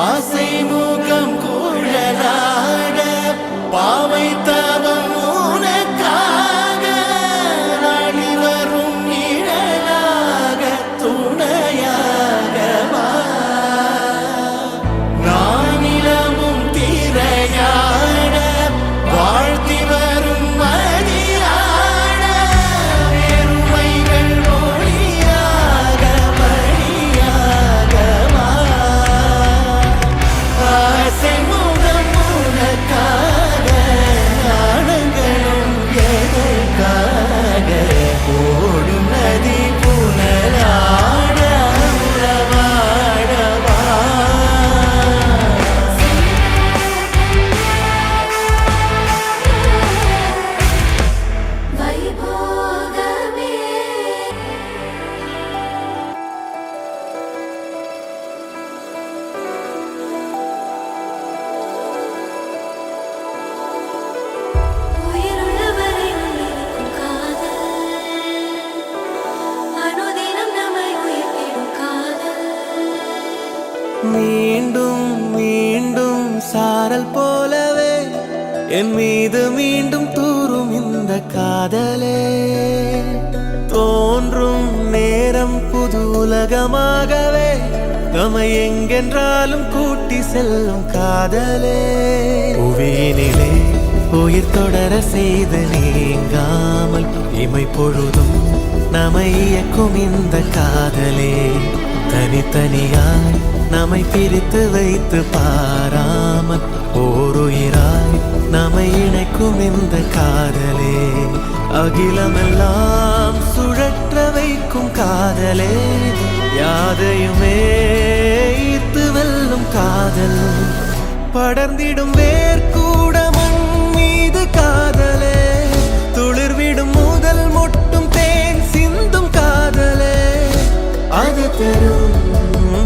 ஆசை முகம் குழலாட பாவை தவம் உனக்காக நாடி வரும் நிழலாக துணையாக நானிலமும் திரையாட வாழ்த்தி வரும் மதியாட பெருமைகள் ஒளியாக வழியாக ஆசை முகம் உனக்காக ஆனங்களும் எதற்காக ஓடும் நதி புனலாட உறவாடவா வைபோகமே உயிருள்ளவரை உள்ளிருக்கும் காதல் அனுதினம் நம்மை உயிர்ப்பிடும் காதல் மீண்டும் மீண்டும் சாரல் போலவே என் மீது மீண்டும் தூரும் இந்த காதலே தோன்றும் நேரம் புது உலகமாகவே நம்மை எங்கென்றாலும் கூட்டி செல்லும் காதலே புவியினிலே உயிர் தொடர செய்து நீங்காமல் இமை பொழுதும் நம்மை இயக்கும் இந்த காதலே தனித்தனியாய் நம்மை பிரித்து வைத்து பாராமல் ஓருயிராய் நம்மை இணைக்கும் இந்த காதலே அகிலமெல்லாம் சுழற்ற வைக்கும் காதலே யாதையுமே ஈர்த்து வெல்லும் காதல் படர்ந்திடும் வேர்க்கூட மண் மீது காதலே துளிர்விடும் முதல் மொட்டும் தேன் சிந்தும் காதலே அது தரும்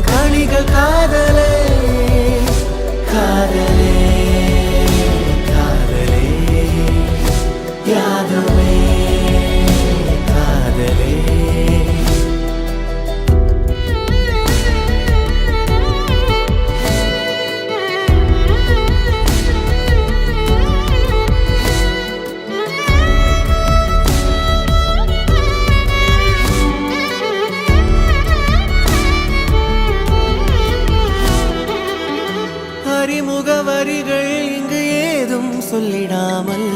கனிகள் காதலே காதலே காதலே யாதுமே காதலே அறிமுக வரிகள் இங்கு ஏதும் சொல்லிடாமல்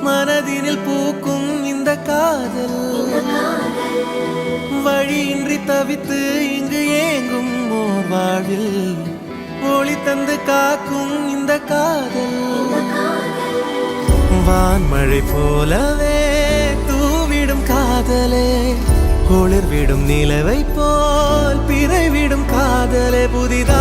மனதினில் பூக்கும் இந்த காதல் வழியின்றி தவித்து இங்கு ஏங்கும் ஓர் வாழ்வில் ஒளி தந்து காக்கும் இந்த காதல் வான்மழை போலவே தூவிடும் காதலே ஒளிர்விடும் நிலவை போல் பிறவிடும் காதலே புதிதா